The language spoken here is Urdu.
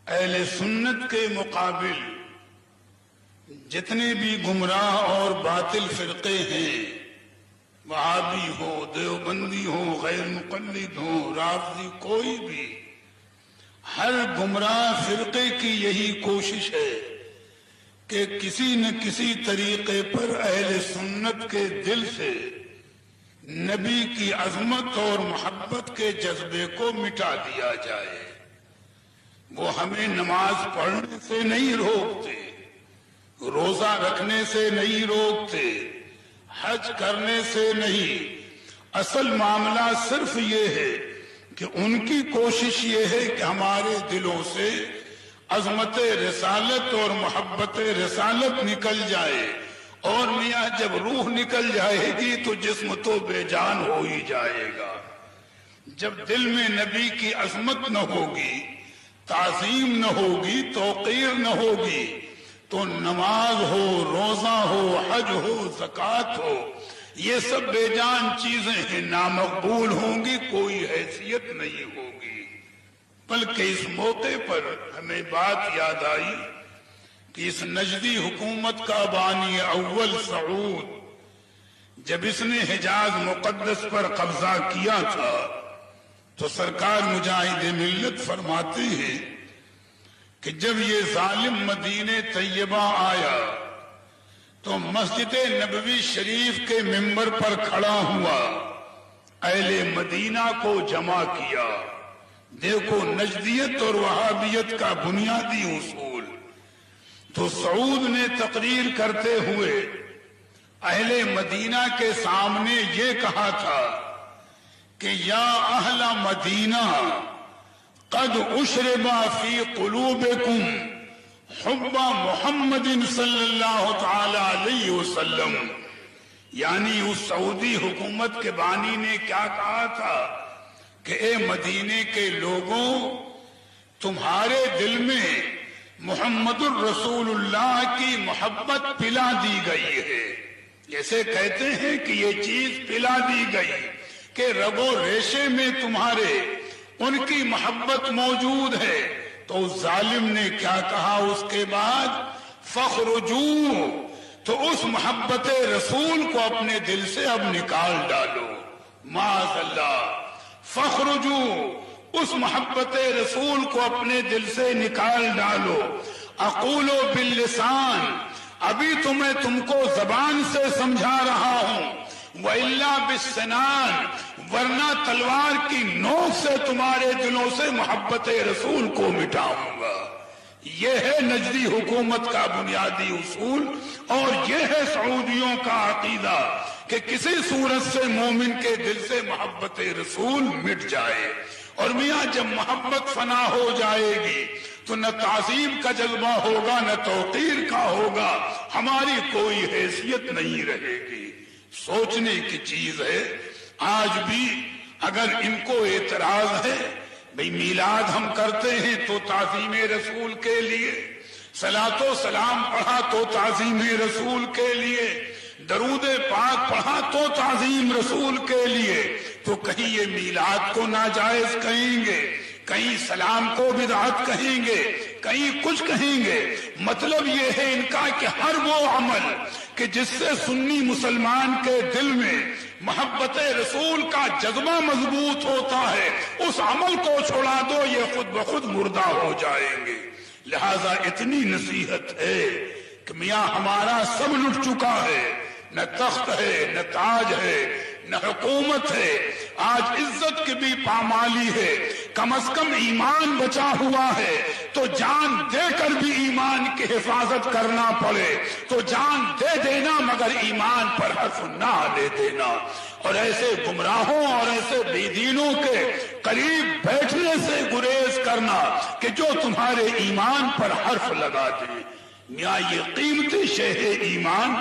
اہل سنت کے مقابل جتنے بھی گمراہ اور باطل فرقے ہیں، وہابی ہو، دیوبندی ہو، غیر مقلد ہو، رافضی، کوئی بھی، ہر گمراہ فرقے کی یہی کوشش ہے کہ کسی نہ کسی طریقے پر اہل سنت کے دل سے نبی کی عظمت اور محبت کے جذبے کو مٹا دیا جائے۔ وہ ہمیں نماز پڑھنے سے نہیں روکتے، روزہ رکھنے سے نہیں روکتے، حج کرنے سے نہیں۔ اصل معاملہ صرف یہ ہے کہ ان کی کوشش یہ ہے کہ ہمارے دلوں سے عظمت رسالت اور محبت رسالت نکل جائے، اور میاں جب روح نکل جائے گی تو جسم تو بے جان ہو ہی جائے گا۔ جب دل میں نبی کی عظمت نہ ہوگی، تعظیم نہ ہوگی، توقیر نہ ہوگی، تو نماز ہو، روزہ ہو، حج ہو، زکوٰۃ ہو، یہ سب بے جان چیزیں ہیں، نامقبول ہوں گی، کوئی حیثیت نہیں ہوگی۔ بلکہ اس موقع پر ہمیں بات یاد آئی کہ اس نجدی حکومت کا بانی اول سعود جب اس نے حجاز مقدس پر قبضہ کیا تھا تو سرکار مجاہد ملت فرماتے ہیں کہ جب یہ ظالم مدینہ طیبہ آیا تو مسجد نبوی شریف کے ممبر پر کھڑا ہوا، اہل مدینہ کو جمع کیا۔ دیکھو نجدیت اور وہابیت کا بنیادی اصول۔ تو سعود نے تقریر کرتے ہوئے اہل مدینہ کے سامنے یہ کہا تھا کہ یا اہل مدینہ قد اشرب فی قلوبکم حب محمد صلی اللہ تعالی علیہ وسلم، یعنی اس سعودی حکومت کے بانی نے کیا کہا تھا کہ اے مدینے کے لوگوں، تمہارے دل میں محمد الرسول اللہ کی محبت پلا دی گئی ہے۔ جیسے کہتے ہیں کہ یہ چیز پلا دی گئی کہ رگو ریشے میں تمہارے ان کی محبت موجود ہے۔ تو اس ظالم نے کیا کہا اس کے بعد؟ فخرجو، تو اس محبت رسول کو اپنے دل سے اب نکال ڈالو، معاذ اللہ۔ فخرجو، اس محبت رسول کو اپنے دل سے نکال ڈالو۔ اقولو باللسان، ابھی تو میں تم کو زبان سے سمجھا رہا ہوں، وَإِلَّا بِالسِّنَانِ، ورنہ تلوار کی نوک سے تمہارے دلوں سے محبت رسول کو مٹاؤں گا۔ یہ ہے نجدی حکومت کا بنیادی اصول، اور یہ ہے سعودیوں کا عقیدہ کہ کسی صورت سے مومن کے دل سے محبت رسول مٹ جائے۔ اور میاں جب محبت فنا ہو جائے گی تو نہ تعظیم کا جذبہ ہوگا، نہ توقیر کا ہوگا، ہماری کوئی حیثیت نہیں رہے گی۔ سوچنے کی چیز ہے، آج بھی اگر ان کو اعتراض ہے، بھئی میلاد ہم کرتے ہیں تو تعظیم رسول کے لیے، صلاۃ و سلام پڑھا تو تعظیم رسول کے لیے، درود پاک پڑھا تو تعظیم رسول کے لیے، تو کہیں یہ میلاد کو ناجائز کہیں گے، کہیں سلام کو بدعت کہیں گے، کہیں کچھ کہیں گے۔ مطلب یہ ہے ان کا کہ ہر وہ عمل کہ جس سے سنی مسلمان کے دل میں محبت رسول کا جذبہ مضبوط ہوتا ہے، اس عمل کو چھوڑا دو، یہ خود بخود مردہ ہو جائیں گے۔ لہذا اتنی نصیحت ہے کہ میاں ہمارا سب لٹ چکا ہے، نہ تخت ہے، نہ تاج ہے، نہ حکومت ہے، آج عزت کی بھی پامالی ہے، کم از کم ایمان بچا ہوا ہے، تو جان دے کر بھی ایمان کی حفاظت کرنا پڑے تو جان دے دینا، مگر ایمان پر حرف نہ لے دینا۔ اور ایسے گمراہوں اور ایسے بے دینوں کے قریب بیٹھنے سے گریز کرنا کہ جو تمہارے ایمان پر حرف لگا دے۔ میاں یہ قیمتی شے ہے ایمان،